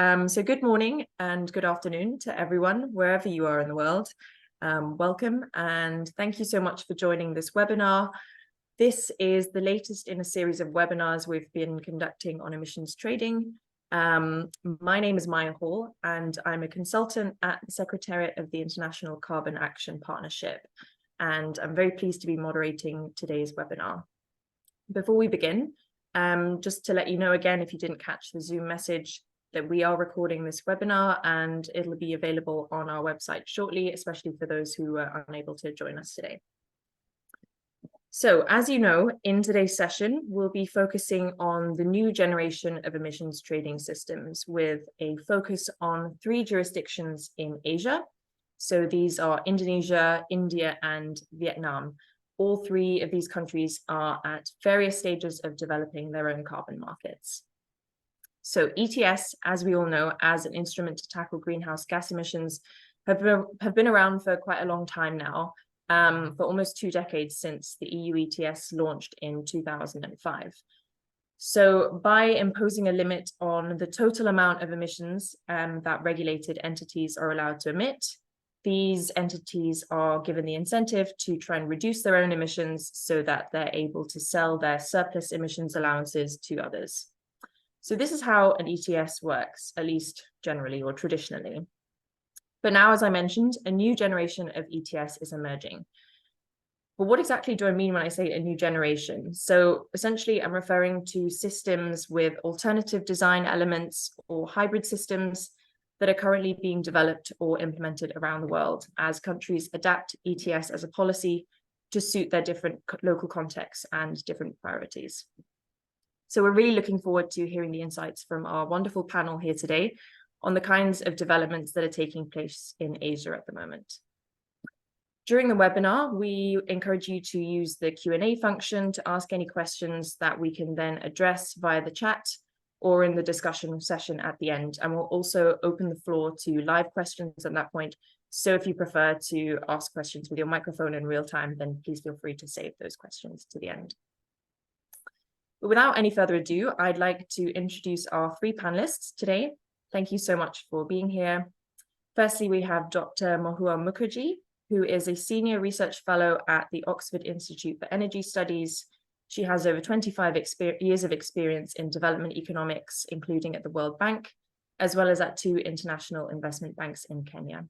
So good morning and good afternoon to everyone, wherever you are in the world. Welcome and thank you so much for joining this webinar. This is the latest in a series of webinars we've been conducting on emissions trading. My name is Maya Hall and I'm a consultant at the Secretariat of the International Carbon Action Partnership. And I'm very pleased to be moderating today's webinar. Before we begin, just to let you know again, if you didn't catch the Zoom message, that we are recording this webinar and it'll be available on our website shortly, especially for those who are unable to join us today. So as you know, in today's session, we'll be focusing on the new generation of emissions trading systems with a focus on 3 jurisdictions in Asia. So these are Indonesia, India, and Vietnam. All 3 of these countries are at various stages of developing their own carbon markets. So ETS, as we all know, as an instrument to tackle greenhouse gas emissions, have been around for quite a long time now, for almost 2 decades since the EU ETS launched in 2005. So by imposing a limit on the total amount of emissions that regulated entities are allowed to emit, these entities are given the incentive to try and reduce their own emissions so that they're able to sell their surplus emissions allowances to others. So this is how an ETS works, at least generally or traditionally. But now, as I mentioned, a new generation of ETS is emerging. But what exactly do I mean when I say a new generation? So essentially, I'm referring to systems with alternative design elements or hybrid systems that are currently being developed or implemented around the world as countries adapt ETS as a policy to suit their different local contexts and different priorities. So we're really looking forward to hearing the insights from our wonderful panel here today on the kinds of developments that are taking place in Asia at the moment. During the webinar, we encourage you to use the Q&A function to ask any questions that we can then address via the chat or in the discussion session at the end. And we'll also open the floor to live questions at that point. So if you prefer to ask questions with your microphone in real time, then please feel free to save those questions to the end. But without any further ado, I'd like to introduce our 3 panelists today. Thank you so much for being here. Firstly, we have Dr. Mahua Mukherjee, who is a senior research fellow at the Oxford Institute for Energy Studies. She has over 25 years of experience in development economics, including at the World Bank, as well as at 2 international investment banks in Kenya.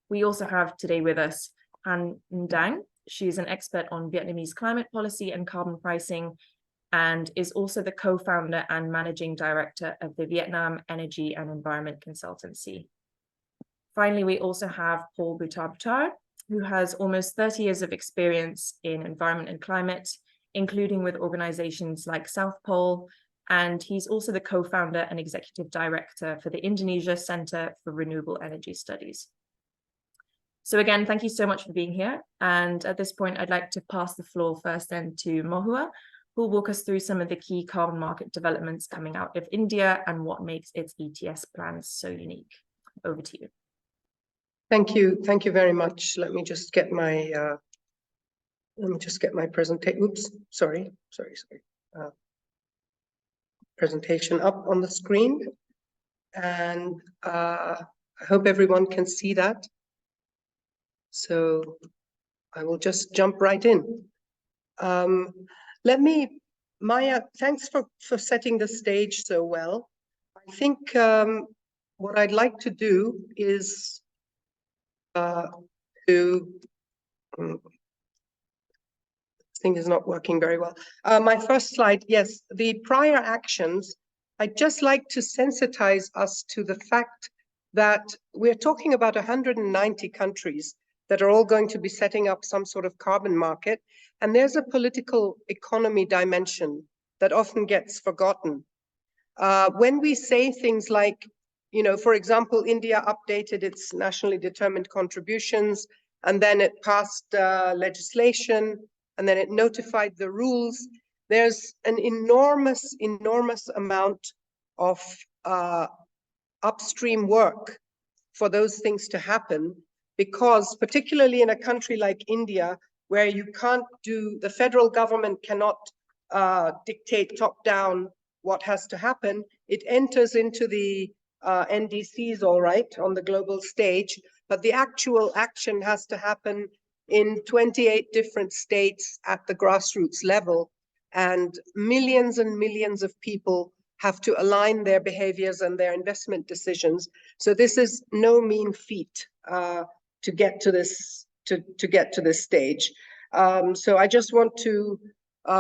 We also have today with us Han Ndang. She is an expert on Vietnamese climate policy and carbon pricing, and is also the co-founder and managing director of the Vietnam Energy and Environment Consultancy. Finally, we also have Paul Buttar, who has almost 30 years of experience in environment and climate, including with organizations like South Pole, and he's also the co-founder and executive director for the Indonesia Center for Renewable Energy Studies. So again, thank you so much for being here. And at this point, I'd like to pass the floor first then to Mahua, who will walk us through some of the key carbon market developments coming out of India and what makes its ETS plans so unique. Over to you. Thank you very much. Let me just get my presentation. Oops, sorry. Presentation up on the screen, and I hope everyone can see that. So I will just jump right in. Maya, thanks for setting the stage so well. I think what I'd like to do is this thing is not working very well. My first slide, yes, the prior actions. I'd just like to sensitize us to the fact that we're talking about 190 countries that are all going to be setting up some sort of carbon market. And there's a political economy dimension that often gets forgotten. When we say things like, you know, for example, India updated its nationally determined contributions, and then it passed legislation, and then it notified the rules. There's an enormous amount of upstream work for those things to happen, because particularly in a country like India, where you can't do, the federal government cannot dictate top down what has to happen, it enters into the NDCs, all right, on the global stage, but the actual action has to happen in 28 different states at the grassroots level, and millions of people have to align their behaviors and their investment decisions. So this is no mean feat to get to this stage. So I just want to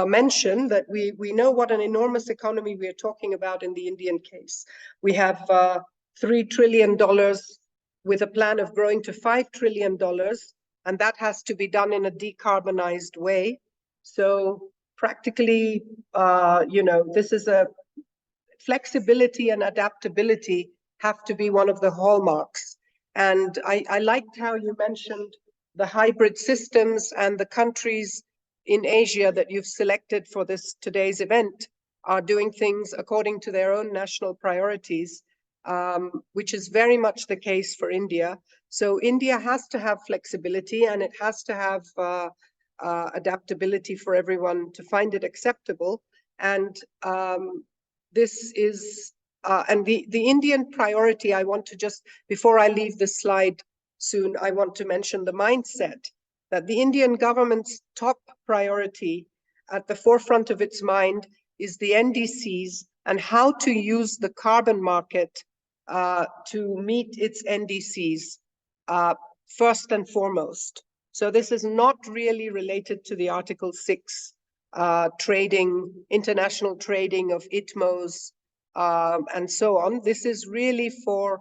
mention that we know what an enormous economy we are talking about in the Indian case. We have $3 trillion with a plan of growing to $5 trillion, and that has to be done in a decarbonized way. So practically, this is a flexibility and adaptability have to be one of the hallmarks. And I liked how you mentioned the hybrid systems, and the countries in Asia that you've selected for today's event are doing things according to their own national priorities, which is very much the case for India. So India has to have flexibility, and it has to have adaptability for everyone to find it acceptable. And this is, and the Indian priority, I want to just, before I leave this slide soon, I want to mention the mindset that the Indian government's top priority at the forefront of its mind is the NDCs and how to use the carbon market to meet its NDCs first and foremost. So this is not really related to the Article 6 trading, international trading of ITMOs and so on. This is really for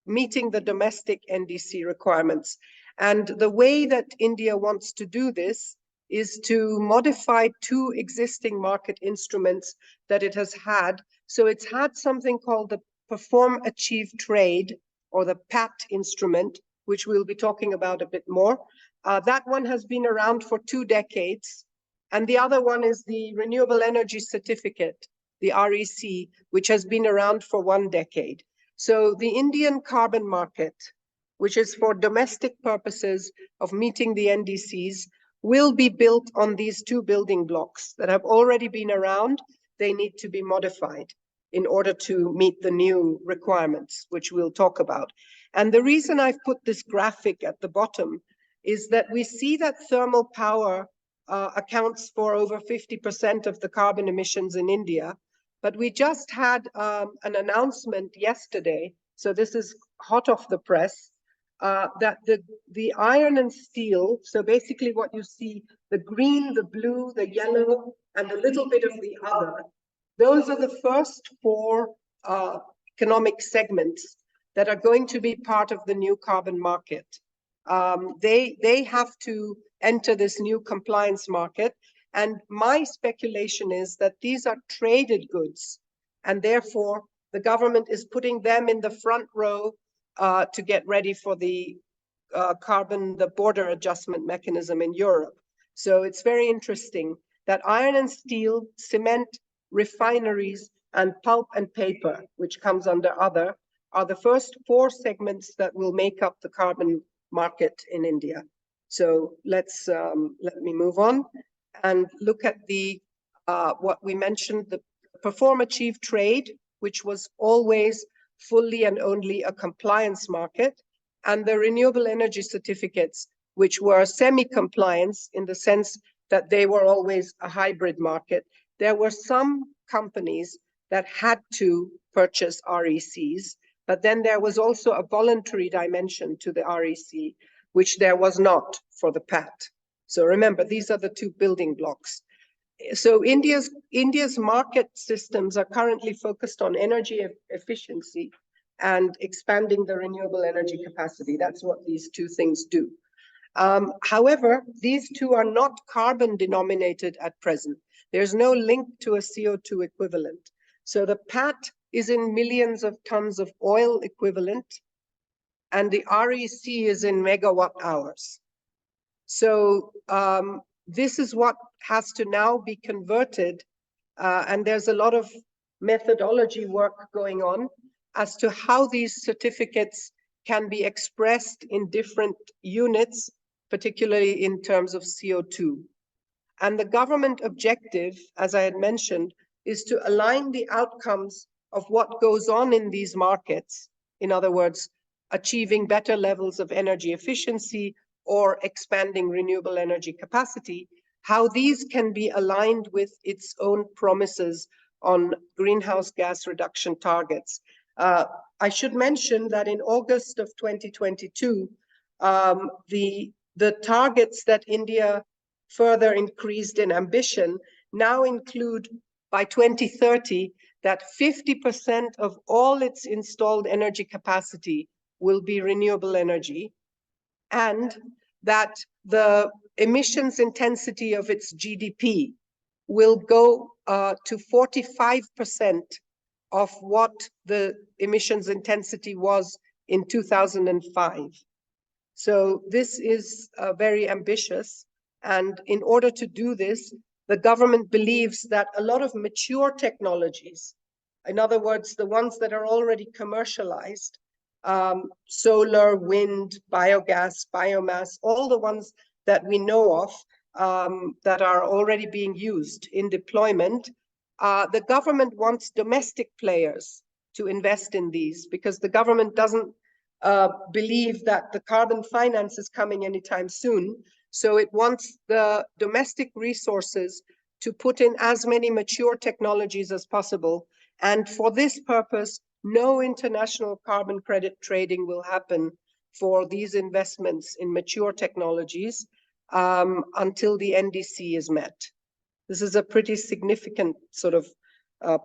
meeting the domestic NDC requirements. And the way that India wants to do this is to modify two existing market instruments that it has had. So it's had something called the Perform Achieve Trade, or the PAT instrument, which we'll be talking about a bit more. That one has been around for 2 decades. And the other one is the Renewable Energy Certificate, the REC, which has been around for 1 decade. So the Indian carbon market, which is for domestic purposes of meeting the NDCs, will be built on these 2 building blocks that have already been around. They need to be modified in order to meet the new requirements, which we'll talk about. And the reason I've put this graphic at the bottom is that we see that thermal power accounts for over 50% of the carbon emissions in India. But we just had an announcement yesterday, so this is hot off the press, that the iron and steel, so basically what you see, the green, the blue, the yellow, and a little bit of the other, those are the first 4 economic segments that are going to be part of the new carbon market. They have to enter this new compliance market. And my speculation is that these are traded goods, and therefore the government is putting them in the front row to get ready for the border adjustment mechanism in Europe. So it's very interesting that iron and steel, cement, refineries, and pulp and paper, which comes under other, are the first 4 segments that will make up the carbon market in India. So let me move on and look at the what we mentioned, the Perform Achieve Trade, which was always fully and only a compliance market, and the renewable energy certificates, which were semi-compliance in the sense that they were always a hybrid market. There were some companies that had to purchase RECs, but then there was also a voluntary dimension to the REC, which there was not for the PAT. So remember, these are the 2 building blocks. So India's market systems are currently focused on energy efficiency and expanding the renewable energy capacity. That's what these 2 things do. However, these 2 are not carbon denominated at present. There's no link to a CO2 equivalent. So the PAT is in millions of tons of oil equivalent, and the REC is in megawatt hours. So this is what has to now be converted, and there's a lot of methodology work going on as to how these certificates can be expressed in different units, particularly in terms of CO2. And the government objective, as I had mentioned, is to align the outcomes of what goes on in these markets, in other words, achieving better levels of energy efficiency or expanding renewable energy capacity, how these can be aligned with its own promises on greenhouse gas reduction targets. I should mention that in August of 2022, the targets that India further increased in ambition now include by 2030 that 50% of all its installed energy capacity will be renewable energy, and that the emissions intensity of its GDP will go to 45% of what the emissions intensity was in 2005. So this is very ambitious. And in order to do this, the government believes that a lot of mature technologies, in other words, the ones that are already commercialized, solar, wind, biogas, biomass, all the ones that we know of that are already being used in deployment, the government wants domestic players to invest in these because the government doesn't believe that the carbon finance is coming anytime soon. So it wants the domestic resources to put in as many mature technologies as possible. And for this purpose, no international carbon credit trading will happen for these investments in mature technologies until the NDC is met. This is a pretty significant sort of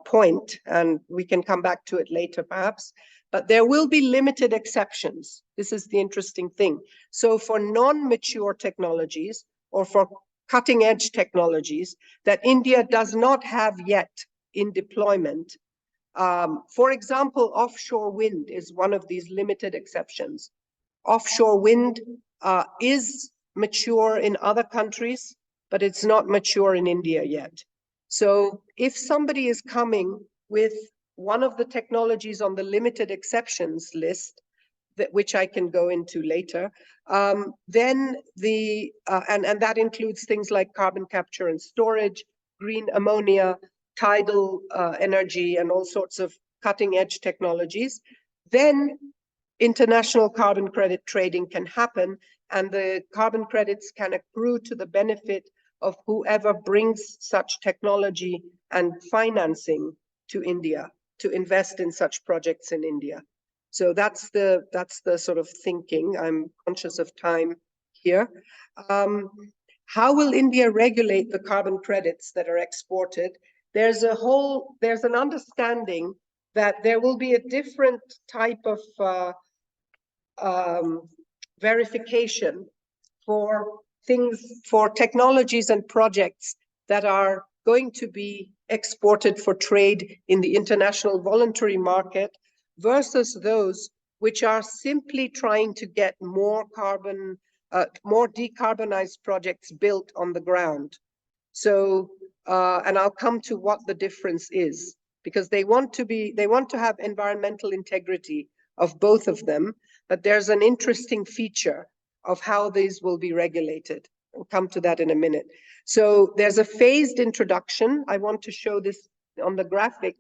point, and we can come back to it later perhaps. But there will be limited exceptions. This is the interesting thing. So for non-mature technologies or for cutting-edge technologies that India does not have yet in deployment, for example, offshore wind is one of these limited exceptions. Offshore wind is mature in other countries, but it's not mature in India yet. So if somebody is coming with one of the technologies on the limited exceptions list, which I can go into later, then and that includes things like carbon capture and storage, green ammonia, tidal energy, and all sorts of cutting edge technologies, then international carbon credit trading can happen, and the carbon credits can accrue to the benefit of whoever brings such technology and financing to India to invest in such projects in India. So that's the sort of thinking. I'm conscious of time here. How will India regulate the carbon credits that are exported? There's an understanding that there will be a different type of verification for technologies and projects that are going to be exported for trade in the international voluntary market versus those which are simply trying to get more decarbonized projects built on the ground. So, and I'll come to what the difference is, because they want to have environmental integrity of both of them, but there's an interesting feature of how these will be regulated. I'll come to that in a minute. So there's a phased introduction. I want to show this on the graphic.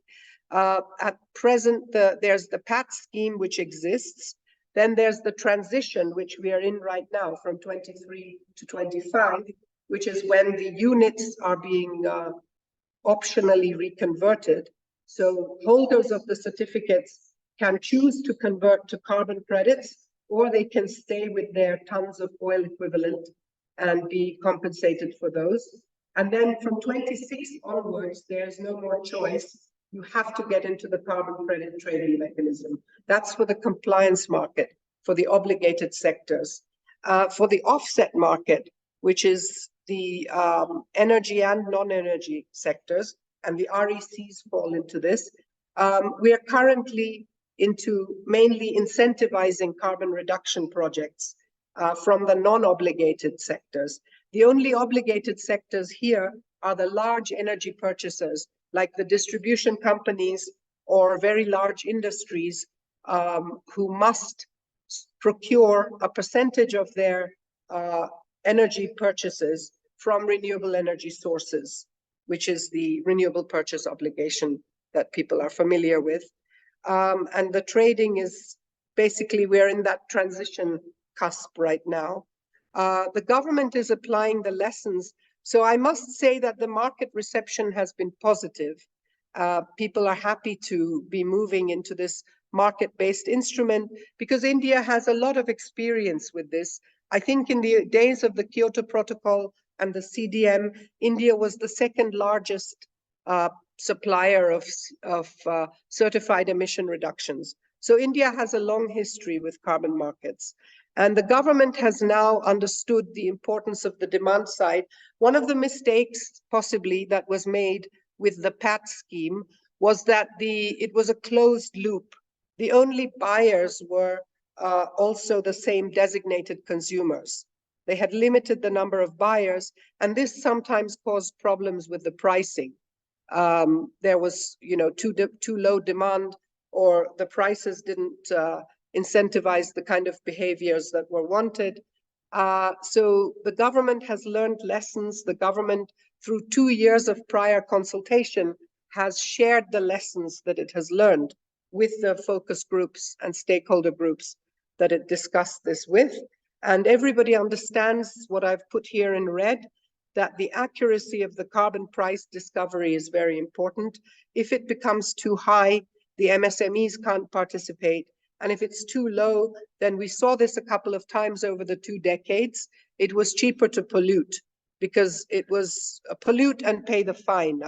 At present, there's the PAT scheme, which exists. Then there's the transition, which we are in right now from 23 to 25, which is when the units are being optionally reconverted. So holders of the certificates can choose to convert to carbon credits, or they can stay with their tons of oil equivalent and be compensated for those. And then from 26 onwards, there's no more choice. You have to get into the carbon credit trading mechanism. That's for the compliance market, for the obligated sectors. For the offset market, which is the energy and non-energy sectors, and the RECs fall into this, we are currently into mainly incentivizing carbon reduction projects from the non-obligated sectors. The only obligated sectors here are the large energy purchasers, like the distribution companies or very large industries who must procure a percentage of their energy purchases from renewable energy sources, which is the renewable purchase obligation that people are familiar with. And the trading is basically, we're in that transition cusp right now. The government is applying the lessons. So I must say that the market reception has been positive. People are happy to be moving into this market-based instrument because India has a lot of experience with this. I think in the days of the Kyoto Protocol and the CDM, India was the second largest supplier of certified emission reductions. So India has a long history with carbon markets. And the government has now understood the importance of the demand side. One of the mistakes possibly that was made with the PAT scheme was that it was a closed loop. The only buyers were also the same designated consumers. They had limited the number of buyers, and this sometimes caused problems with the pricing. There was, too low demand, or the prices didn't incentivize the kind of behaviors that were wanted. So the government has learned lessons. The government, through 2 years of prior consultation, has shared the lessons that it has learned with the focus groups and stakeholder groups that it discussed this with. And everybody understands what I've put here in red, that the accuracy of the carbon price discovery is very important. If it becomes too high, the MSMEs can't participate. And if it's too low, then we saw this a couple of times over the 2 decades. It was cheaper to pollute because it was pollute and pay the fine,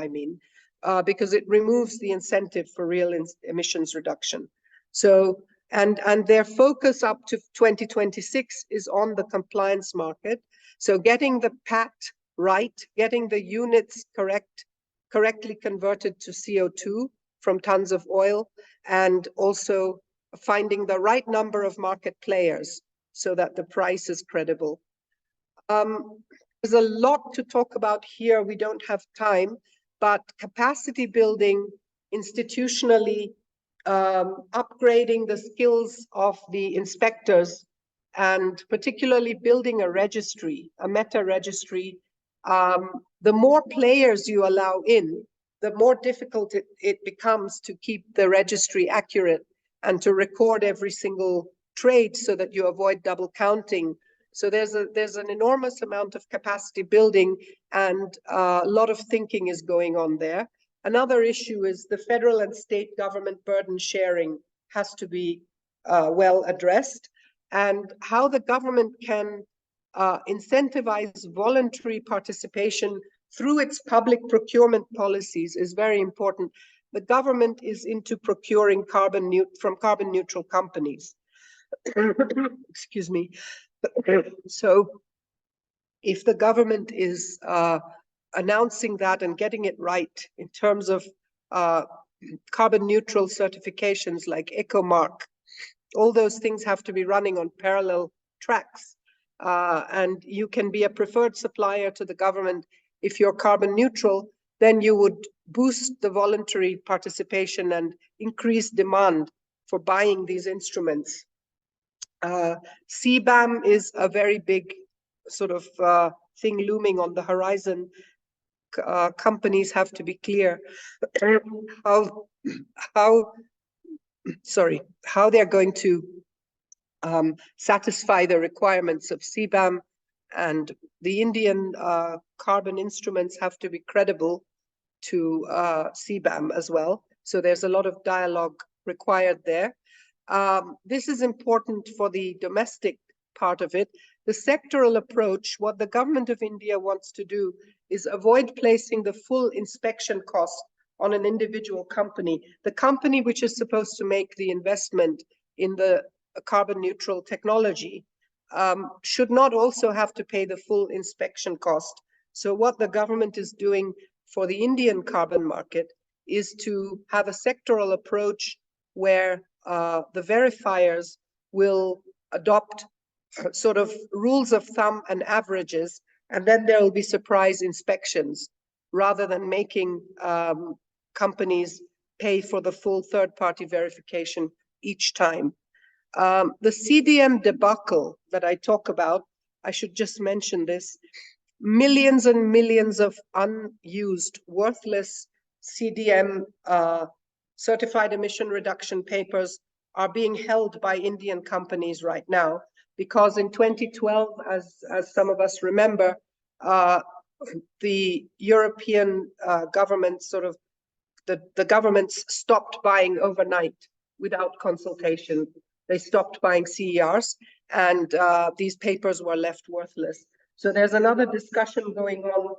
because it removes the incentive for real emissions reduction. So, and their focus up to 2026 is on the compliance market. So getting the PAT right, getting the units correctly converted to CO2 from tons of oil, and also finding the right number of market players so that the price is credible. There's a lot to talk about here. We don't have time, but capacity building institutionally, upgrading the skills of the inspectors, and particularly building a registry, a meta registry. The more players you allow in, the more difficult it becomes to keep the registry accurate and to record every single trade so that you avoid double counting. So there's an enormous amount of capacity building, and a lot of thinking is going on there. Another issue is the federal and state government burden sharing has to be well addressed, and how the government can incentivize voluntary participation through its public procurement policies is very important. The government is into procuring from carbon neutral companies. Excuse me. So if the government is announcing that and getting it right in terms of carbon neutral certifications like EcoMark, all those things have to be running on parallel tracks. And you can be a preferred supplier to the government if you're carbon neutral, then you would boost the voluntary participation and increase demand for buying these instruments. CBAM is a very big sort of thing looming on the horizon. Companies have to be clear how they're going to satisfy the requirements of CBAM, and the Indian carbon instruments have to be credible to CBAM as well. So there's a lot of dialogue required there. This is important for the domestic part of it. The sectoral approach, what the government of India wants to do is avoid placing the full inspection cost on an individual company. The company which is supposed to make the investment in the carbon neutral technology should not also have to pay the full inspection cost. So what the government is doing for the Indian carbon market is to have a sectoral approach where the verifiers will adopt sort of rules of thumb and averages, and then there will be surprise inspections rather than making companies pay for the full third-party verification each time. The CDM debacle that I talk about, I should just mention this, millions and millions of unused, worthless CDM certified emission reduction papers are being held by Indian companies right now, because in 2012, as some of us remember, the European government the governments stopped buying overnight without consultation. They stopped buying CERs, and these papers were left worthless. So there's another discussion going on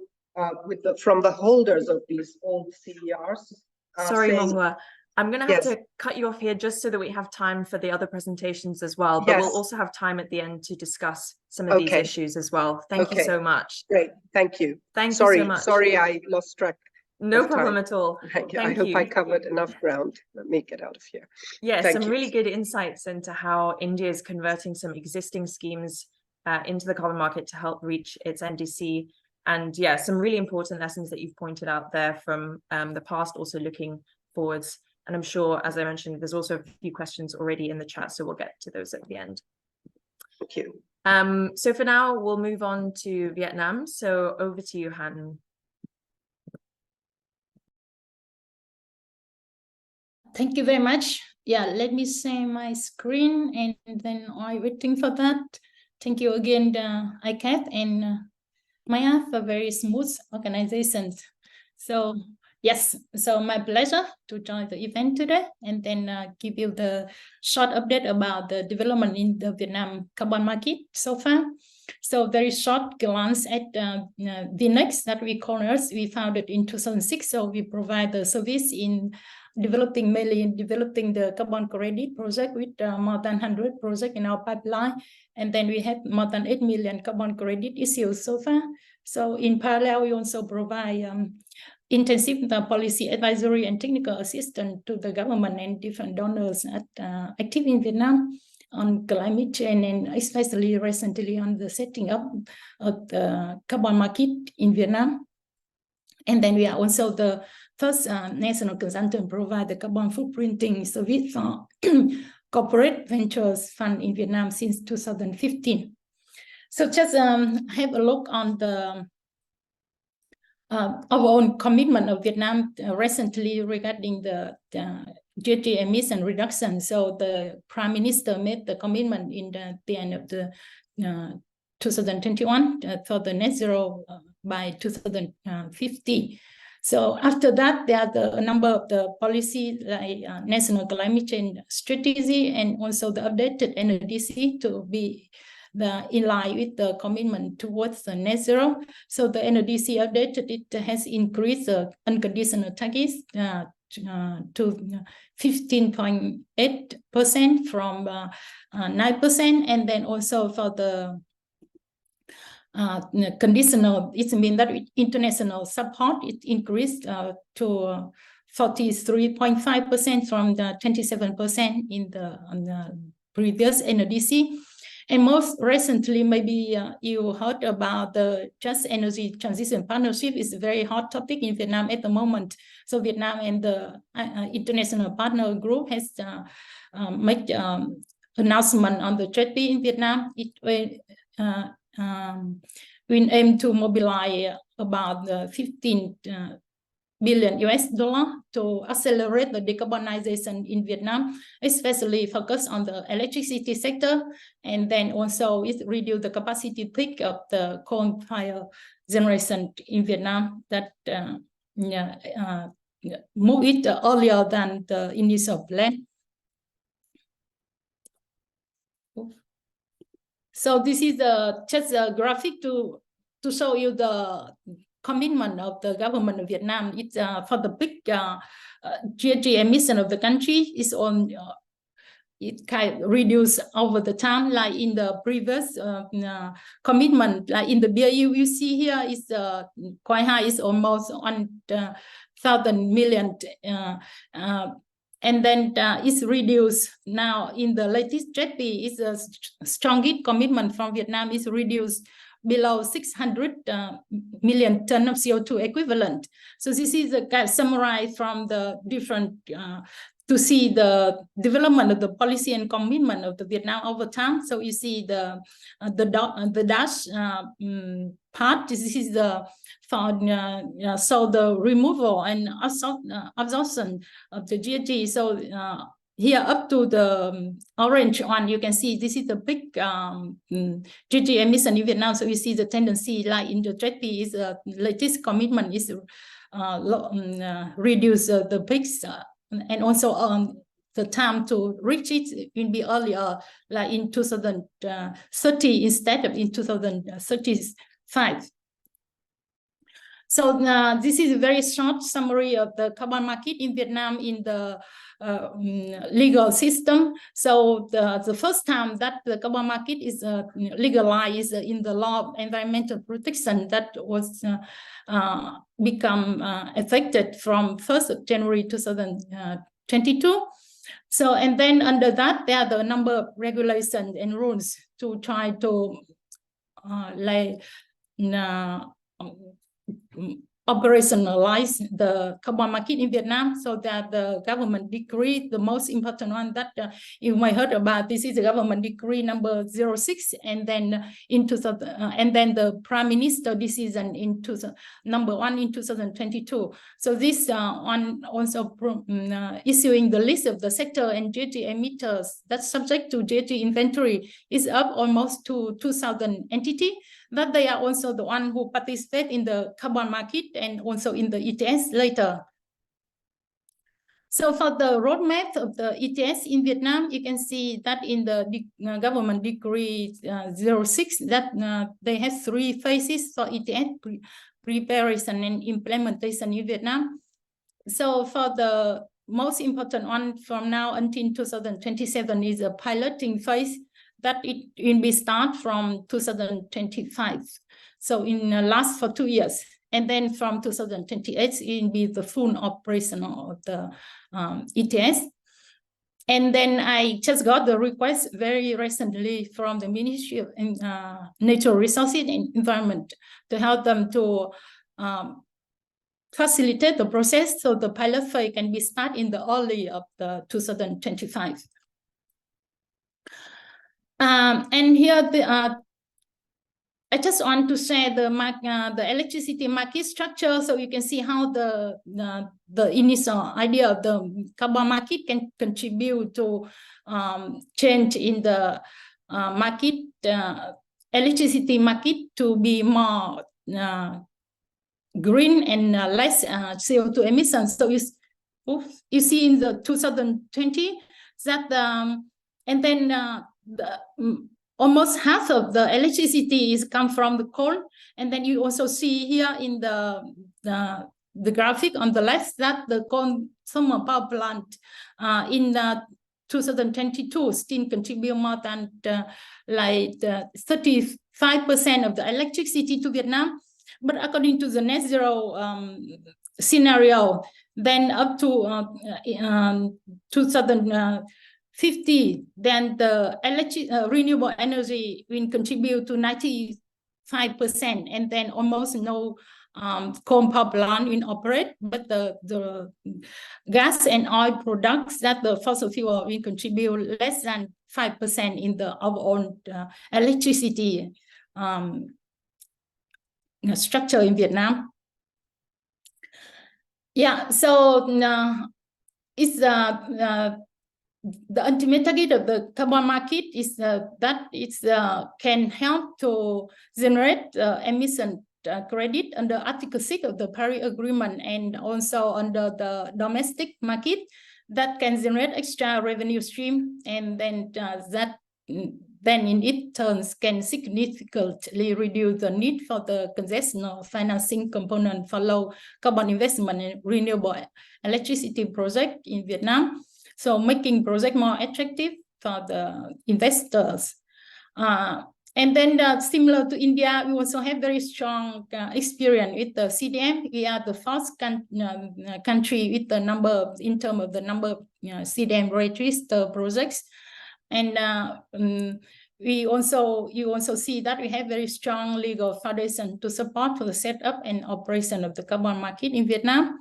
from the holders of these old CERs. Sorry, Monghua. I'm going to have Yes. to cut you off here just so that we have time for the other presentations as well. But Yes. we'll also have time at the end to discuss some of these issues as well. Thank you so much. Great. Thank you. Thank you so much. Sorry, I lost track. No problem at all. I hope I covered enough ground. Let me get out of here. Yeah, some really good insights into how India is converting some existing schemes into the carbon market to help reach its NDC. And yeah, some really important lessons that you've pointed out there from the past, also looking forwards. And I'm sure, as I mentioned, there's also a few questions already in the chat, so we'll get to those at the end. Thank you. So for now, we'll move on to Vietnam. So over to you, Han. Thank you very much. Yeah, let me share my screen and then I'm waiting for that. Thank you again, ICAT and Maya for very smooth organizations. So yes, so my pleasure to join the event today and then give you the short update about the development in the Vietnam carbon market so far. So very short glance at VNext that we corners. We founded in 2006. So we provide the service in mainly developing the carbon credit project with more than 100 projects in our pipeline. And then we have more than 8 million carbon credit issues so far. So in parallel, we also provide intensive policy advisory and technical assistance to the government and different donors active in Vietnam on climate change, and especially recently on the setting up of the carbon market in Vietnam. And then we are also the first national consultant provide the carbon footprinting service for corporate ventures fund in Vietnam since 2015. So just have a look on the our own commitment of Vietnam recently regarding the GHG emission reduction. So the Prime Minister made the commitment in the end of the 2021 for the net zero by 2050. So after that, there are a number of the policy like National Climate Change Strategy and also the updated NDC to be in line with the commitment towards the net zero. So the NDC updated, it has increased the unconditional targets to 15.8% from 9%, and then also for the conditional, it means that international support, it increased to 43.5% from the 27% in the previous NDC. And most recently, maybe you heard about the Just Energy Transition Partnership. Is a very hot topic in Vietnam at the moment. So Vietnam and the international partner group has made announcement on the treaty in Vietnam. It we aim to mobilize about 15 billion US dollar to accelerate the decarbonization in Vietnam, especially focus on the electricity sector, and then also it reduce the capacity peak of the coal-fired generation in Vietnam that move it earlier than the initial plan. So this is just a graphic to show you the commitment of the government of Vietnam. It's for the big GHG emission of the country is on it kind of reduced over the time, like in the previous commitment, like in the BAU you see here is quite high, it's almost 1,000 million. And then it's reduced now in the latest treaty. It's a strongest commitment from Vietnam is reduced below 600 million tons of CO2 equivalent. So this is a kind of summary from the different to see the development of the policy and commitment of the Vietnam over time. So you see the dash part. This is the so the removal and absorption of the GHG. So here up to the orange one, you can see this is the big GHG emission in Vietnam. So you see the tendency, like in the treaty, is latest commitment is reduce the peaks, and also the time to reach it will be earlier, like in 2030 instead of in 2035. So this is a very short summary of the carbon market in Vietnam in the legal system. So the first time that the carbon market is legalized in the law of environmental protection, that was become effective from 1st of January 2022. So, and then under that, there are the number of regulations and rules to try to operationalize the carbon market in Vietnam. So that the government decree, the most important one that you might heard about, this is the government decree number 06, and then in 2000, and then the prime minister decision in number 1 in 2022. So this one also issuing the list of the sector and GHG emitters that's subject to GHG inventory is up almost to 2,000 entities. That they are also the one who participate in the carbon market and also in the ETS later. So for the roadmap of the ETS in Vietnam, you can see that in the government decree 06, that they have 3 phases for ETS preparation and implementation in Vietnam. So for the most important one from now until 2027 is a piloting phase, that it will be start from 2025. So in last for 2 years. And then from 2028, it will be the full operational of the ETS. And then I just got the request very recently from the Ministry of Natural Resources and Environment to help them to facilitate the process so the pilot phase can be started in the early of the 2025. And here I just want to share the electricity market structure, so you can see how the initial idea of the carbon market can contribute to change in the market, electricity market to be more green and less CO2 emissions. So you see in the 2020 that and then almost half of the electricity is come from the coal, and then you also see here in the graphic on the left that the coal thermal power plant in 2022 still contribute more than like 35% of the electricity to Vietnam. But according to the net zero scenario, then up to 2050, then the renewable energy will contribute to 95%, and then almost no coal power plant will operate, but the gas and oil products that the fossil fuel will contribute less than 5% in the overall electricity structure in Vietnam. Yeah, so it's the ultimate target of the carbon market is that it's can help to generate emission credit under Article 6 of the Paris Agreement, and also under the domestic market that can generate extra revenue stream, and then that then in its turns can significantly reduce the need for the conventional financing component for low carbon investment in renewable electricity project in Vietnam. So making project more attractive for the investors. And then similar to India, we also have very strong experience with the CDM. We are the first country with the number, in terms of the number of CDM registered projects. And you also see that we have very strong legal foundation to support for the setup and operation of the carbon market in Vietnam.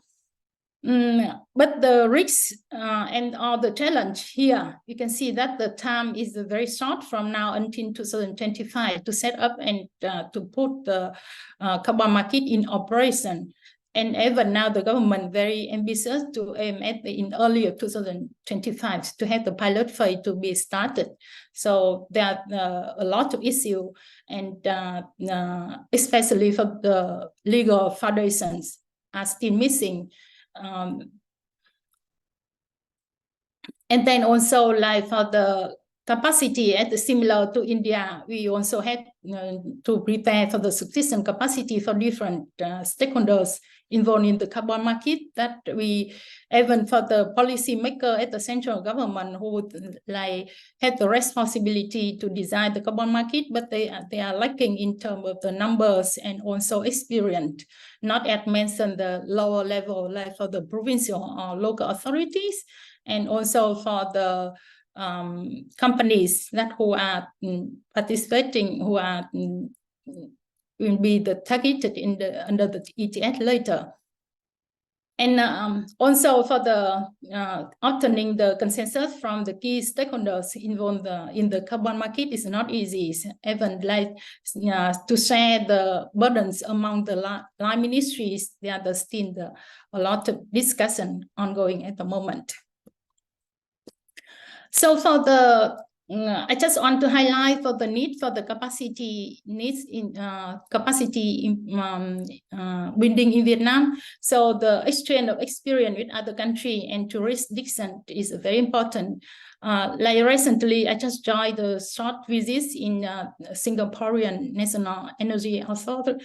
But the risks and all the challenge here, you can see that the time is very short from now until 2025 to set up and to put the carbon market in operation. And even now, the government very ambitious to aim at in earlier 2025 to have the pilot phase to be started. So there are a lot of issues, and especially for the legal foundations are still missing. And then also like for the capacity similar to India, we also had to prepare for the sufficient capacity for different stakeholders involved in the carbon market, that we, even for the policy maker at the central government who would like have the responsibility to design the carbon market, but they are lacking in terms of the numbers and also experience, not as mentioned the lower level, like for the provincial or local authorities, and also for the companies that who are participating, who are will be the targeted in the under the ETS later. And also for the obtaining the consensus from the key stakeholders involved in the carbon market is not easy. Even like to share the burdens among the line ministries, there are still a lot of discussion ongoing at the moment. So for the I just want to highlight for the need for the capacity needs in building in Vietnam. So the exchange of experience with other country and jurisdiction is very important. Like recently, I just joined the short visits in Singaporean National Energy Authority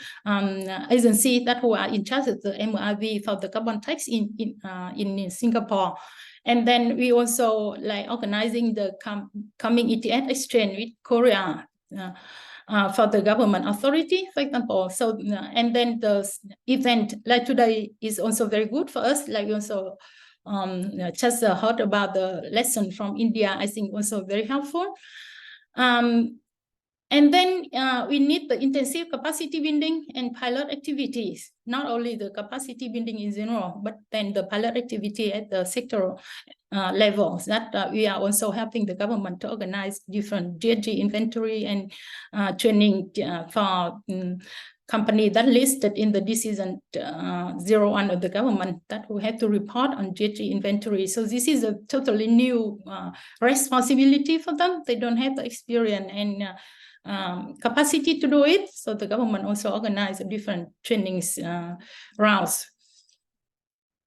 agency that who are in charge of the MRV for the carbon tax in Singapore. And then we also like organizing the coming ETS exchange with Korea for the government authority, for example. So, and then the event like today is also very good for us. Like we also just heard about the lesson from India, I think also very helpful. And then we need the intensive capacity building and pilot activities, not only the capacity building in general, but then the pilot activity at the sectoral levels that we are also helping the government to organize different GHG inventory and training for company that listed in the decision 01 of the government that we have to report on GHG inventory. So this is a totally new responsibility for them. They don't have the experience and capacity to do it. So the government also organized different trainings rounds.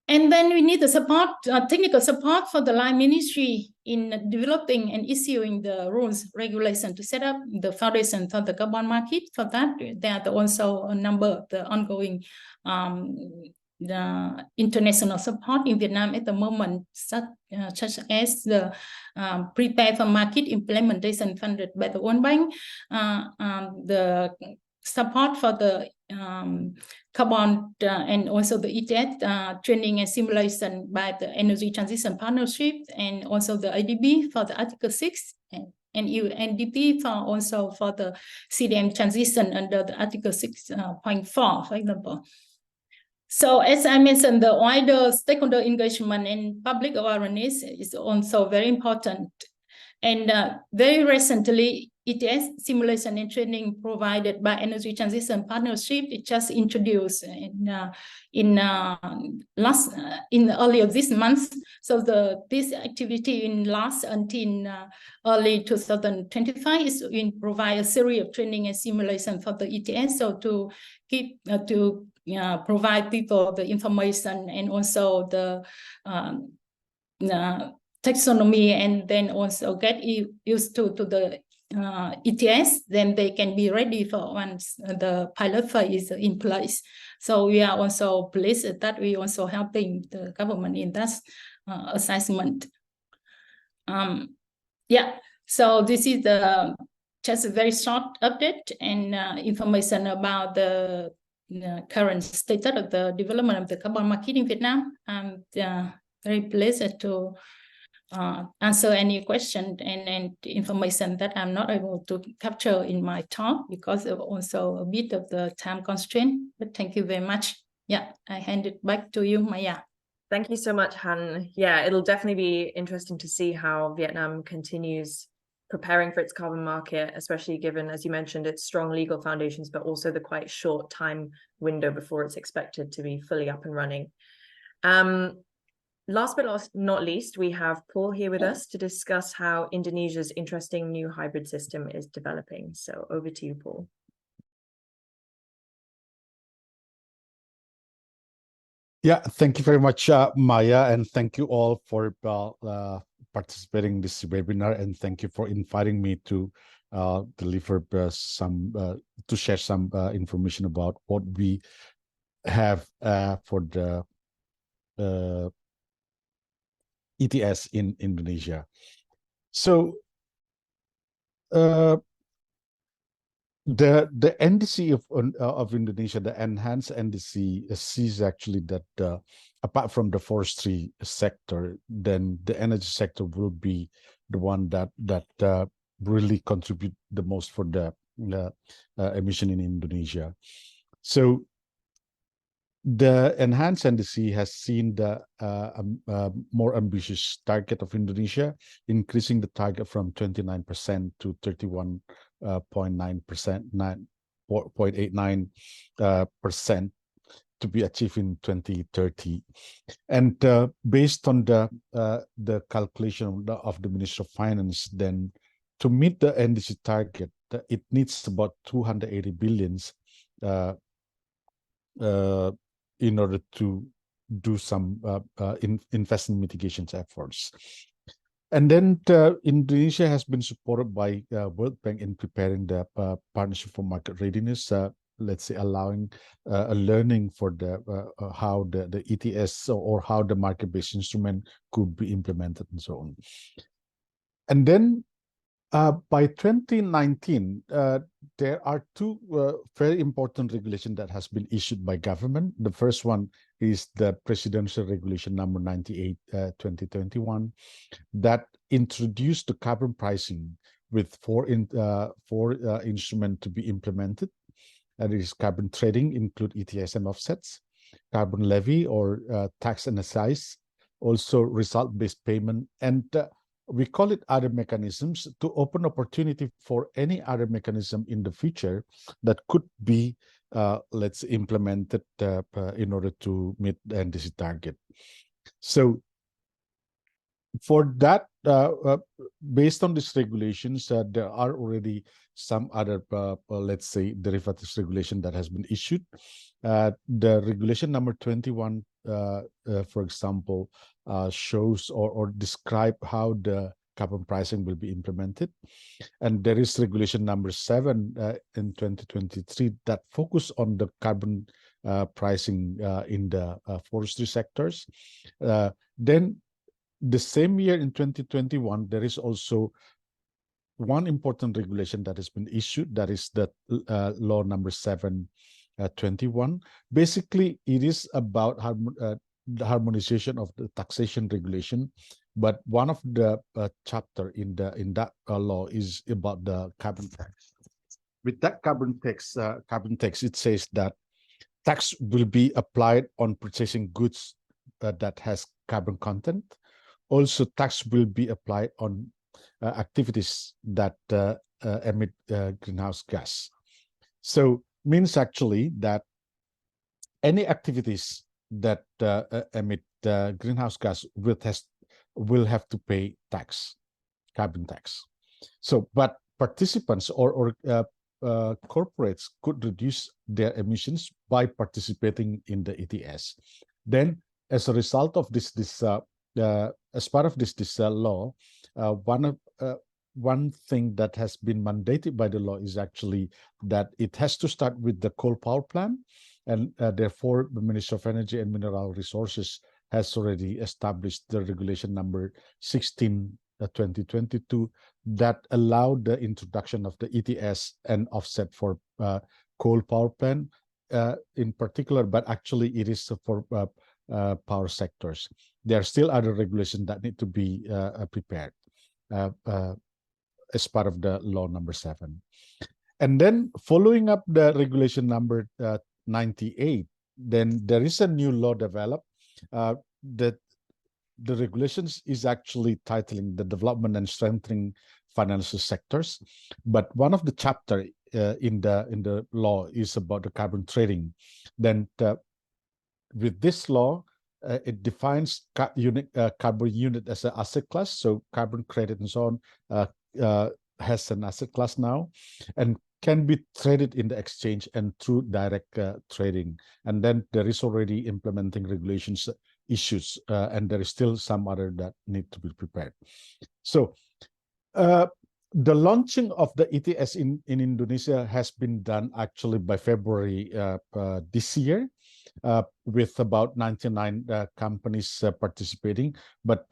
And then we need the support, technical support for the line ministry in developing and issuing the rules, regulation to set up the foundation for the carbon market. For that, there are also a number of the ongoing the international support in Vietnam at the moment, such as the Prepare for Market Implementation funded by the World Bank, the support for the carbon and also the ETS training and simulation by the Energy Transition Partnership, and also the IDB for the Article 6 and UNDP for also for the CDM transition under the Article 6.4, for example. So as I mentioned, the wider stakeholder engagement and public awareness is also very important. And very recently, ETS simulation and training provided by Energy Transition Partnership, it just introduced earlier this month. So this activity in last until early 2025 is in provide a series of training and simulation for the ETS. So to keep provide people the information and also the taxonomy, and then also get used to the ETS, then they can be ready for once the pilot phase is in place. So we are also pleased that we also helping the government in that assessment. Yeah, so this is just a very short update and information about the current status of the development of the carbon market in Vietnam. I'm very pleased to answer any question and information that I'm not able to capture in my talk because of also a bit of the time constraint. But thank you very much. Yeah, I hand it back to you, Maya. Thank you so much, Han. Yeah, it'll definitely be interesting to see how Vietnam continues preparing for its carbon market, especially given, as you mentioned, its strong legal foundations, but also the quite short time window before it's expected to be fully up and running. Last but not least, we have Paul here with us to discuss how Indonesia's interesting new hybrid system is developing. So over to you, Paul. Yeah, thank you very much, Maya, and thank you all for participating in this webinar, and thank you for inviting me to deliver to share some information about what we have for the ETS in Indonesia. So the NDC of Indonesia, the enhanced NDC, sees actually that apart from the forestry sector, then the energy sector will be the one that really contribute the most for the emission in Indonesia. So the enhanced NDC has seen the more ambitious target of Indonesia, increasing the target from 29% to 31.9%, 0.89% to be achieved in 2030. And based on the calculation of the Ministry of Finance, then to meet the NDC target, it needs about 280 billions in order to do some investment mitigations efforts. And then Indonesia has been supported by World Bank in preparing the Partnership for Market Readiness, let's say allowing a learning for the how the ETS or how the market-based instrument could be implemented and so on. And then by 2019, there are two very important regulations that has been issued by government. The first one is the Presidential Regulation number 98, 2021, that introduced the carbon pricing with four instruments to be implemented. That is carbon trading, include ETS and offsets, carbon levy or tax and excise, also result-based payment, and we call it other mechanisms to open opportunity for any other mechanism in the future that could be, let's implemented in order to meet the NDC target. So for that, based on these regulations, there are already some other, let's say, derivatives regulation that has been issued. The regulation number 21, for example, shows or describe how the carbon pricing will be implemented. And there is regulation number 7 in 2023 that focus on the carbon pricing in the forestry sectors. Then the same year in 2021, there is also one important regulation that has been issued, that is the law number 7/21. Basically, it is about the harmonization of the taxation regulation, but one of the chapter in that law is about the carbon tax. With that carbon tax, it says that tax will be applied on purchasing goods that has carbon content. Also, tax will be applied on activities that emit greenhouse gas. So means actually that any activities that emit greenhouse gas will have to pay tax, carbon tax. So, but participants or corporates could reduce their emissions by participating in the ETS. Then, as a result of this as part of this law, one thing that has been mandated by the law is actually that it has to start with the coal power plant, and therefore the Ministry of Energy and Mineral Resources has already established the regulation number 16/2022 that allowed the introduction of the ETS and offset for coal power plant in particular, but actually it is for power sectors. There are still other regulations that need to be prepared as part of the law number 7. And then following up the regulation number 98, then there is a new law developed. the regulations is actually titling the development and strengthening financial sectors, but one of the chapter in the law is about the carbon trading. Then with this law, it defines carbon unit as an asset class. So carbon credit and so on has an asset class now, and can be traded in the exchange and through direct trading. And then there is already implementing regulations issues, and there is still some other that need to be prepared. So the launching of the ETS in Indonesia has been done actually by February this year, with about 99 companies participating. But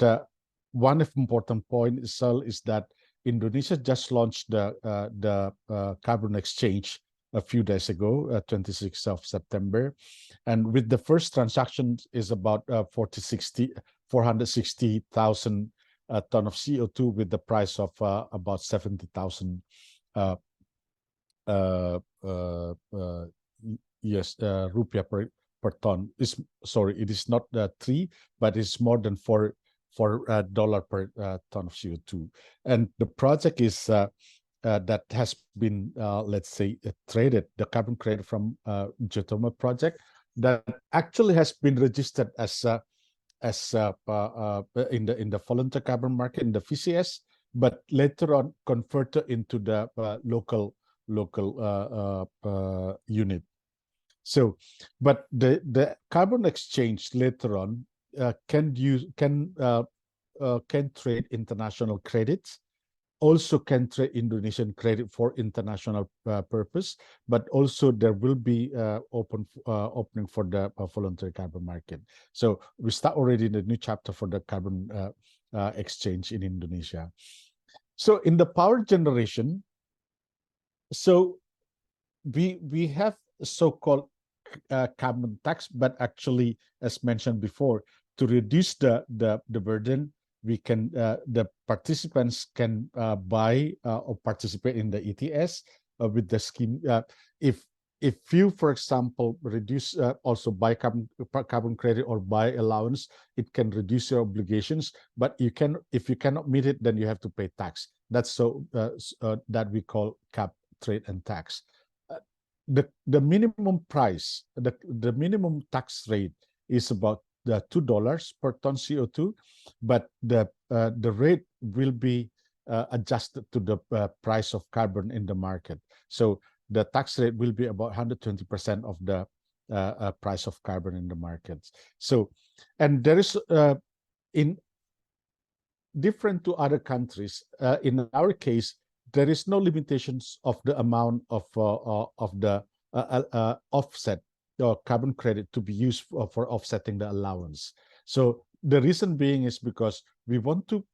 one important point is that Indonesia just launched the carbon exchange a few days ago, 26th of September. And with the first transaction is about 460,000 ton of CO2 with the price of about 70,000 rupiah per ton. It is not 3, but it's more than $4 per ton of CO2. And the project is that has been, let's say, traded, the carbon credit from geothermal project that actually has been registered as in the voluntary carbon market, in the VCS, but later on converted into the local unit. So, but the carbon exchange later on can trade international credits, also can trade Indonesian credit for international purpose, but also there will be opening for the voluntary carbon market. So we start already the new chapter for the carbon exchange in Indonesia. So in the power generation, so we have so-called carbon tax, but actually, as mentioned before, to reduce the burden, we can the participants can buy or participate in the ETS with the scheme. If you, for example, reduce also buy carbon credit or buy allowance, it can reduce your obligations. But if you cannot meet it, then you have to pay tax. That's that we call cap, trade, and tax. The minimum price, the minimum tax rate is about $2 per ton CO2, but the rate will be adjusted to the price of carbon in the market. So the tax rate will be about 120% of the price of carbon in the markets. So, and there is in different to other countries. In our case, there is no limitations of the amount of the offset or carbon credit to be used for offsetting the allowance. So the reason being is because we want to,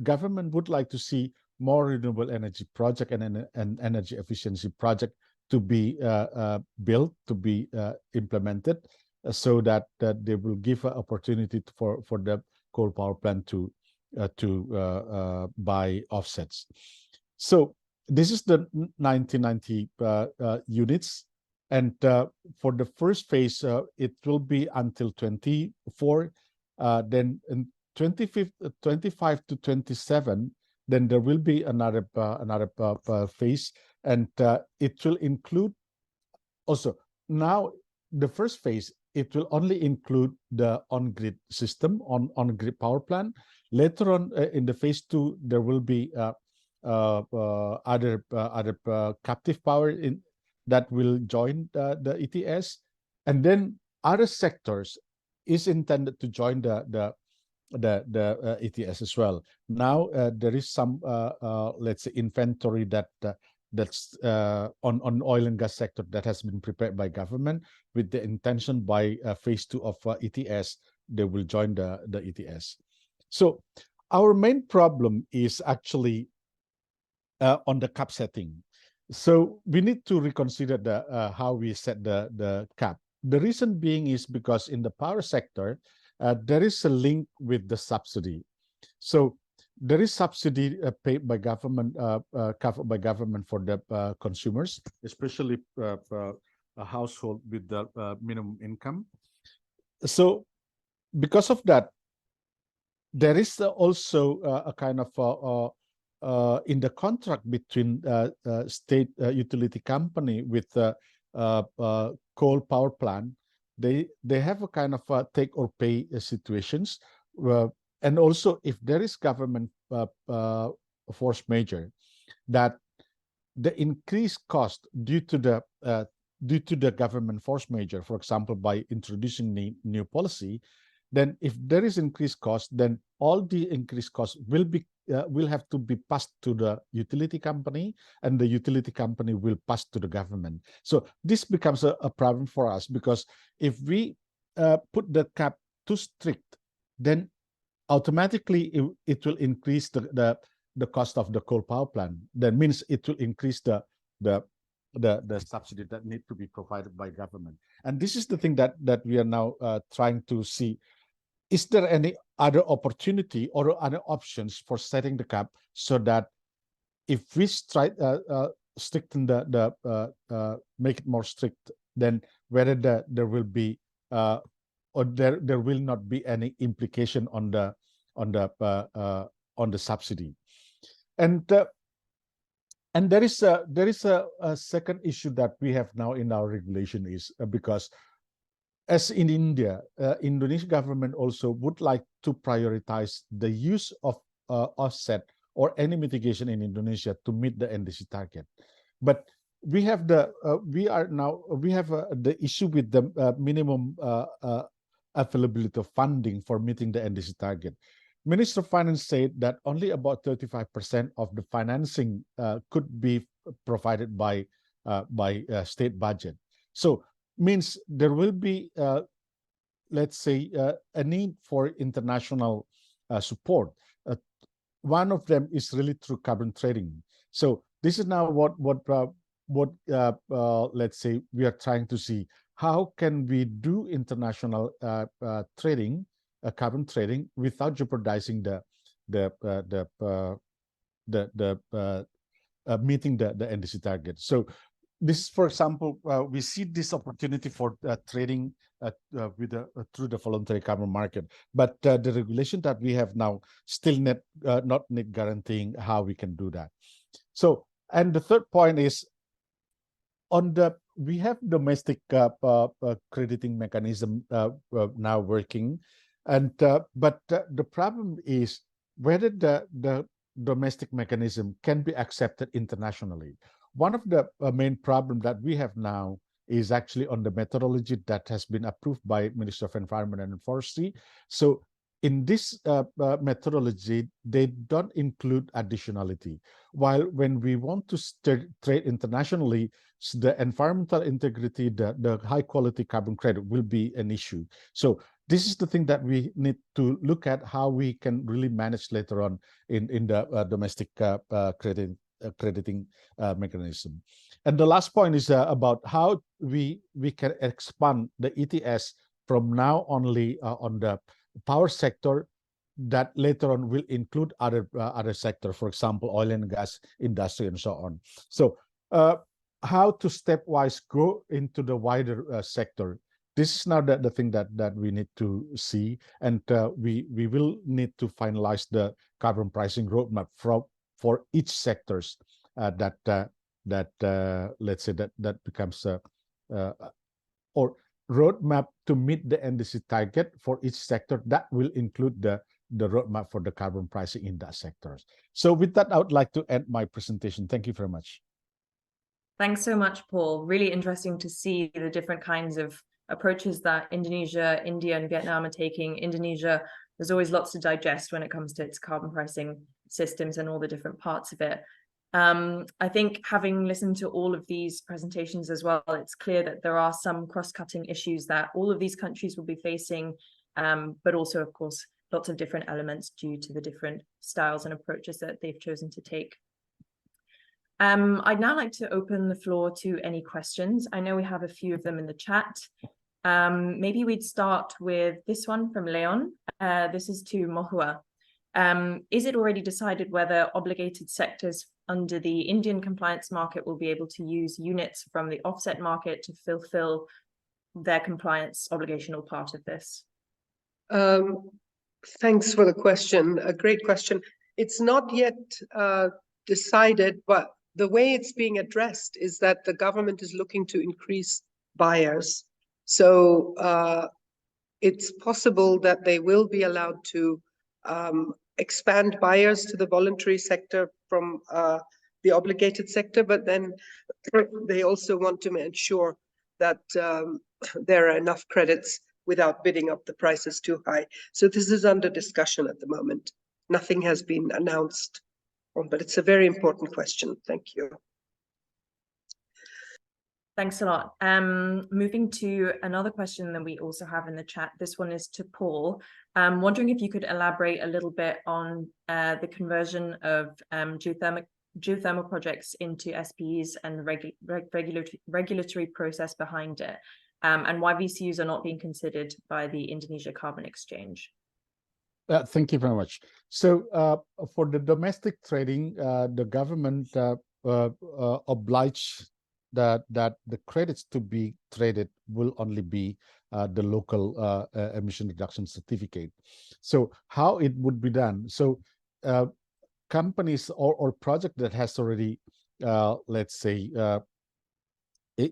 government would like to see more renewable energy project and energy efficiency project to be built, to be implemented, so that they will give an opportunity for the coal power plant to buy offsets. So this is the 1990 units. And for the first phase, it will be until 24. Then in 25 to 27, then there will be another phase, and it will include also. Now, the first phase, it will only include the on-grid system, on-grid power plant. Later on, in the phase 2, there will be other captive power that will join the ETS, and then other sectors is intended to join the ETS as well. Now there is some let's say inventory that's on oil and gas sector that has been prepared by government with the intention by phase 2 of ETS they will join the ETS. So our main problem is actually on the cap setting. So we need to reconsider how we set the cap. The reason being is because in the power sector, there is a link with the subsidy. So there is subsidy paid by government, covered by government for the consumers, especially a household with the minimum income. So because of that, there is also a kind of in the contract between state utility company with coal power plant, they have a kind of take or pay situations, and also if there is government force majeure, that the increased cost due to the government force majeure, for example, by introducing new policy, then if there is increased cost, then all the increased costs will have to be passed to the utility company, and the utility company will pass to the government. So this becomes a problem for us, because if we put the cap too strict, then automatically it will increase the cost of the coal power plant. That means it will increase the subsidy that need to be provided by government. And this is the thing that we are now trying to see. Is there any other opportunity or other options for setting the cap, so that if we stricten make it more strict, then whether there will be or there will not be any implication on the subsidy. And there is a second issue that we have now in our regulation, is because as in India, Indonesian government also would like to prioritize the use of offset or any mitigation in Indonesia to meet the NDC target. But we have the issue with the minimum availability of funding for meeting the NDC target. Minister of Finance said that only about 35% of the financing could be provided by state budget. So means there will be, let's say, a need for international support. One of them is really through carbon trading. So this is now what let's say we are trying to see. How can we do international trading, carbon trading, without jeopardizing meeting the NDC target? So this, for example, we see this opportunity for trading through the voluntary carbon market, but the regulation that we have now still not guaranteeing how we can do that. So, and the third point is we have domestic crediting mechanism now working, and but the problem is whether the domestic mechanism can be accepted internationally. One of the main problems that we have now is actually on the methodology that has been approved by Ministry of Environment and Forestry. So in this methodology, they don't include additionality. While when we want to trade internationally, so the environmental integrity, the high quality carbon credit will be an issue. So this is the thing that we need to look at, how we can really manage later on in the domestic crediting mechanism. And the last point is about how we can expand the ETS from now only on the power sector, that later on will include other sector, for example, oil and gas industry and so on. So how to stepwise go into the wider sector. This is now the thing that we need to see, and we will need to finalize the carbon pricing roadmap for each sectors let's say that becomes or roadmap to meet the NDC target for each sector that will include the roadmap for the carbon pricing in that sectors. So with that, I would like to end my presentation. Thank you very much. Thanks so much, Paul. Really interesting to see the different kinds of approaches that Indonesia, India, and Vietnam are taking. Indonesia, there's always lots to digest when it comes to its carbon pricing systems and all the different parts of it. I think having listened to all of these presentations as well, it's clear that there are some cross-cutting issues that all of these countries will be facing, but also, of course, lots of different elements due to the different styles and approaches that they've chosen to take. I'd now like to open the floor to any questions. I know we have a few of them in the chat. Maybe we'd start with this one from Leon. This is to Mohua. Is it already decided whether obligated sectors under the Indian compliance market will be able to use units from the offset market to fulfill their compliance obligation or part of this? Thanks for the question. A great question. It's not yet decided, but the way it's being addressed is that the government is looking to increase buyers. So it's possible that they will be allowed to expand buyers to the voluntary sector from the obligated sector, but then they also want to ensure that there are enough credits without bidding up the prices too high. So this is under discussion at the moment. Nothing has been announced, but it's a very important question. Thank you. Thanks a lot. Moving to another question that we also have in the chat. This one is to Paul. Wondering if you could elaborate a little bit on the conversion of geothermal projects into SPEs and regulatory process behind it, and why VCUs are not being considered by the Indonesia Carbon Exchange. Thank you very much. So for the domestic trading, the government obliged that the credits to be traded will only be the local emission reduction certificate. So how it would be done? So companies or project that has already, let's say,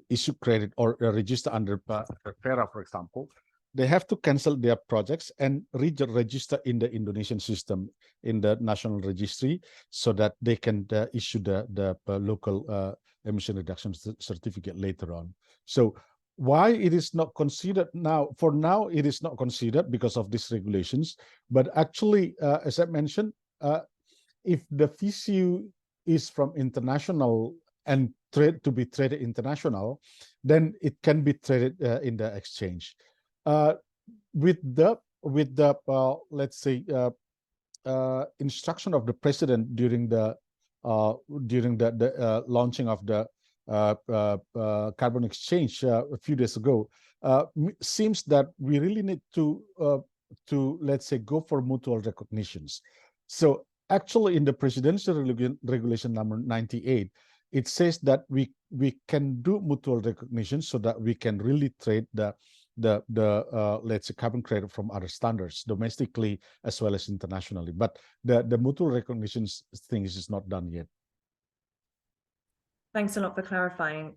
issue credit or register under PERA, for example, they have to cancel their projects and register in the Indonesian system, in the national registry, so that they can issue the local emission reduction certificate later on. So why it is not considered now? For now, it is not considered because of these regulations. But actually, as I mentioned, if the VCU is from international and to be traded international, then it can be traded in the exchange. With the let's say instruction of the president during the launching of the carbon exchange a few days ago, seems that we really need to let's say go for mutual recognitions. So actually, in the presidential regulation number 98, it says that we can do mutual recognition so that we can really trade the let's say carbon credit from other standards domestically as well as internationally. But the mutual recognition thing is not done yet. Thanks a lot for clarifying.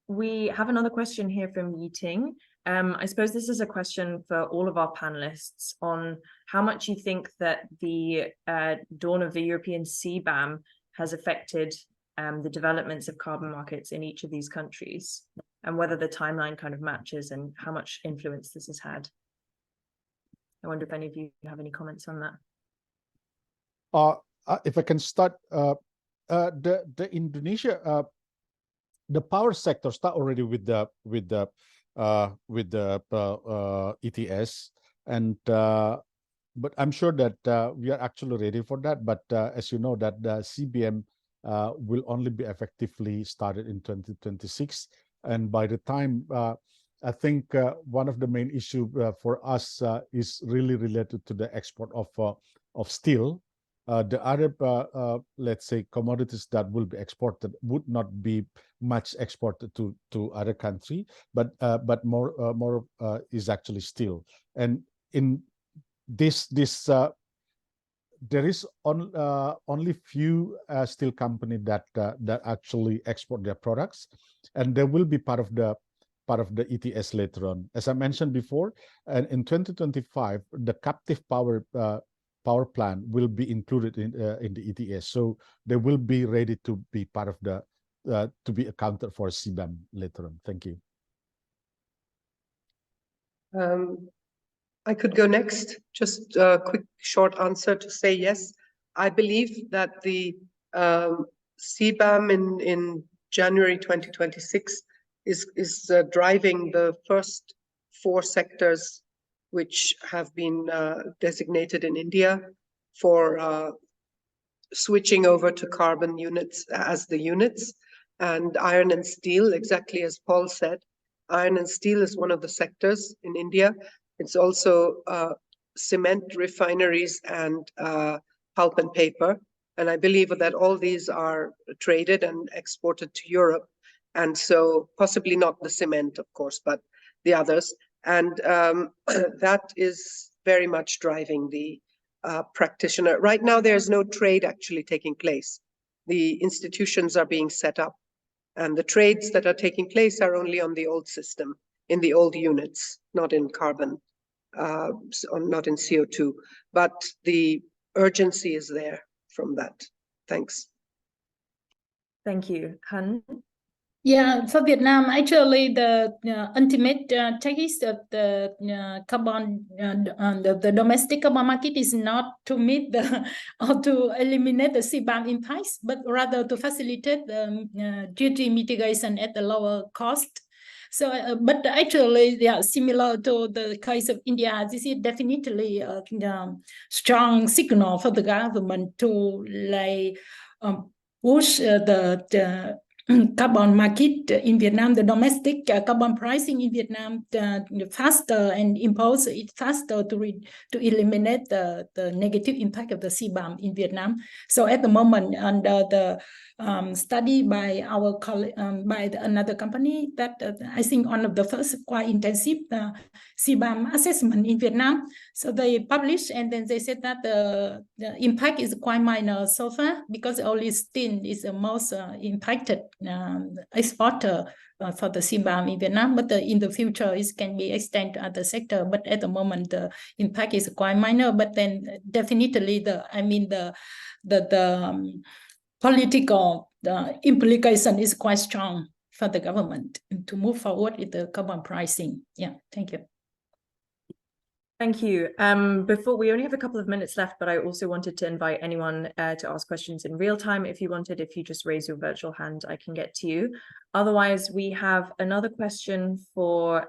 We have another question here from Yiting. I suppose this is a question for all of our panelists on how much you think that the dawn of the European CBAM has affected the developments of carbon markets in each of these countries, and whether the timeline kind of matches and how much influence this has had. I wonder if any of you have any comments on that. If I can start, the Indonesia, the power sector start already with the ETS, and but I'm sure that we are actually ready for that. But as you know, that the CBAM will only be effectively started in 2026. And by the time, I think one of the main issue for us is really related to the export of steel. The other, let's say, commodities that will be exported would not be much exported to other country, but more is actually steel. And in this there is only few steel company that actually export their products, and they will be part of the ETS later on. As I mentioned before, and in 2025, the captive power plant will be included in the ETS, so they will be ready to be part of the to be accounted for CBAM later on. Thank you. I could go next. Just a quick short answer to say yes. I believe that the CBAM in January 2026 is driving the first 4 sectors which have been designated in India for switching over to carbon units as the units. And iron and steel, exactly as Paul said, iron and steel is one of the sectors in India. It's also cement refineries and pulp and paper. And I believe that all these are traded and exported to Europe. And so possibly not the cement, of course, but the others. And that is very much driving the practitioner. Right now, there's no trade actually taking place. The institutions are being set up, and the trades that are taking place are only on the old system, in the old units, not in carbon, not in CO2. But the urgency is there from that. Thanks. Thank you. Han? Yeah, for Vietnam, actually, the ultimate taste of the carbon, the domestic carbon market is not to meet the or to eliminate the CBAM impacts, but rather to facilitate the duty mitigation at a lower cost. So, but actually, yeah, similar to the case of India, this is definitely a strong signal for the government to like push the carbon market in Vietnam, the domestic carbon pricing in Vietnam faster and impose it faster to eliminate the negative impact of the CBAM in Vietnam. So at the moment, under the study by our another company, that I think one of the first quite intensive CBAM assessment in Vietnam. So they published, and then they said that the impact is quite minor so far, because only steel is the most impacted exporter for the CBAM in Vietnam. But in the future, it can be extended to other sector. But at the moment, the impact is quite minor. But then definitely the political implication is quite strong for the government to move forward with the carbon pricing. Yeah, thank you. Thank you. Before, we only have a couple of minutes left, but I also wanted to invite anyone to ask questions in real time if you wanted. If you just raise your virtual hand, I can get to you. Otherwise, we have another question for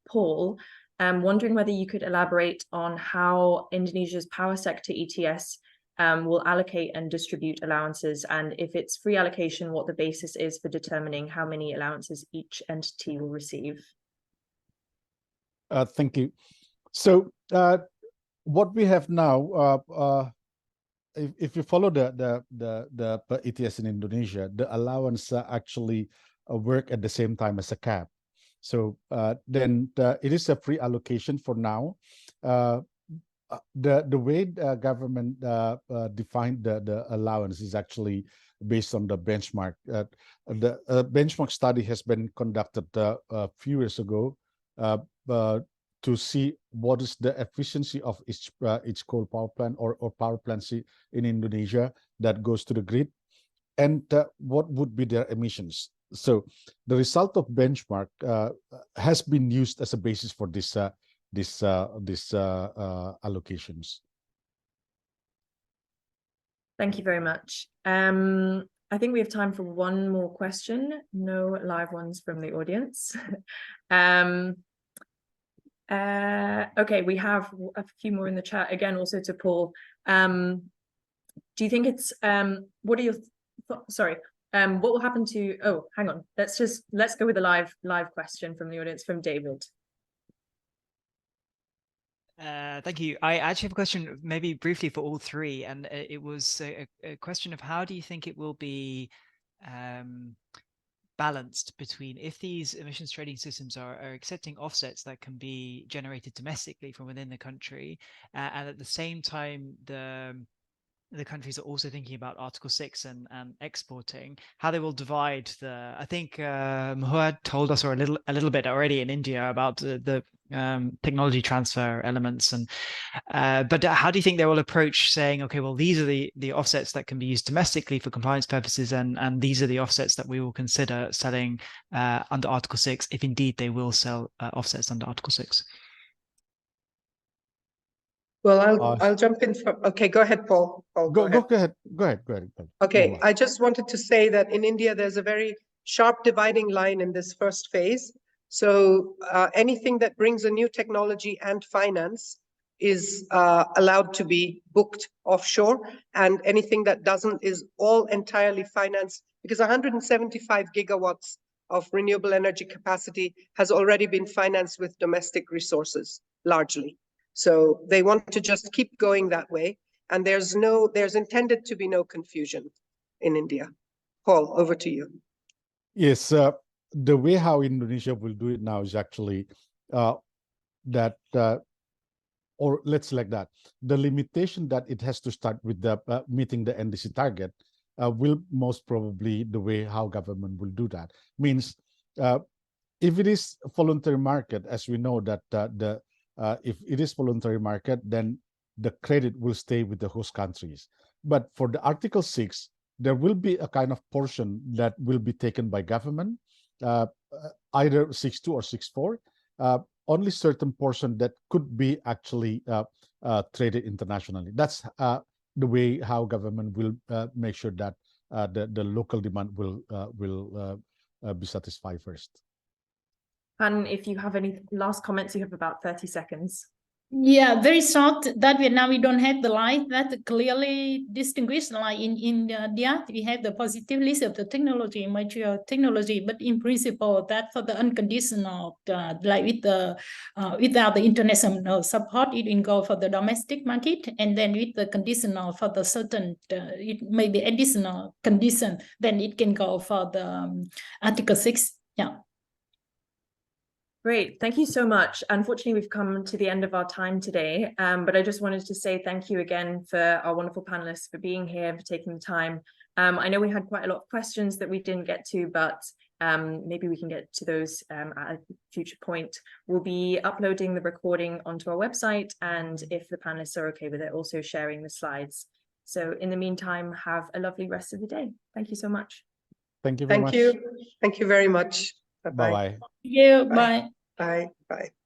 Paul. Wondering whether you could elaborate on how Indonesia's power sector ETS will allocate and distribute allowances, and if it's free allocation, what the basis is for determining how many allowances each entity will receive. Thank you. So what we have now, if you follow the ETS in Indonesia, the allowance actually work at the same time as a cap. So then it is a free allocation for now. The way the government defined the allowance is actually based on the benchmark. The benchmark study has been conducted a few years ago to see what is the efficiency of each coal power plant or power plants in Indonesia that goes to the grid, and what would be their emissions. So the result of benchmark has been used as a basis for this allocations. Thank you very much. I think we have time for one more question. No live ones from the audience. Okay, we have a few more in the chat again, also to Paul. Do you think it's what are your sorry? What will happen to? Oh, hang on. Let's go with a live question from the audience, from David. Thank you. I actually have a question, maybe briefly for all three, and it was a question of how do you think it will be balanced between, if these emissions trading systems are accepting offsets that can be generated domestically from within the country, and at the same time the countries are also thinking about Article 6 and exporting, how they will divide the. I think Mahua told us a little bit already in India about the technology transfer elements, and but how do you think they will approach saying, okay, well, these are the offsets that can be used domestically for compliance purposes, and these are the offsets that we will consider selling under Article 6, if indeed they will sell offsets under Article 6? Well, I'll jump in. Okay, go ahead, Paul. Go ahead. Okay, I just wanted to say that in India, there's a very sharp dividing line in this first phase. So anything that brings a new technology and finance is allowed to be booked offshore, and anything that doesn't is all entirely financed, because 175 gigawatts of renewable energy capacity has already been financed with domestic resources, largely. So they want to just keep going that way, and there's intended to be no confusion in India. Paul, over to you. Yes, the way how Indonesia will do it now is actually that or let's select that the limitation that it has to start with the meeting the NDC target will most probably the way how government will do that. Means if it is voluntary market, as we know that if it is voluntary market, then the credit will stay with the host countries. But for the Article 6, there will be a kind of portion that will be taken by government, either 6.2 or 6.4. Only certain portion that could be actually traded internationally. That's the way how government will make sure that the local demand will be satisfied first. And if you have any last comments, you have about 30 seconds. Yeah, very short. That Vietnam we don't have the line that clearly distinguished. Like in India, we have the positive list of the technology, mature technology, but in principle, that for the unconditional, like with the without the international support, it can go for the domestic market, and then with the conditional for the certain, it may be additional condition, then it can go for the Article 6. Yeah. Great, thank you so much. Unfortunately, we've come to the end of our time today, but I just wanted to say thank you again for our wonderful panelists for being here, for taking the time. I know we had quite a lot of questions that we didn't get to, but maybe we can get to those at a future point. We'll be uploading the recording onto our website, and if the panelists are okay with it, also sharing the slides. So in the meantime, have a lovely rest of the day. Thank you so much. Thank you very much. Thank you very much. Bye-bye. Bye-bye. Yeah, Bye. bye. Bye. Bye.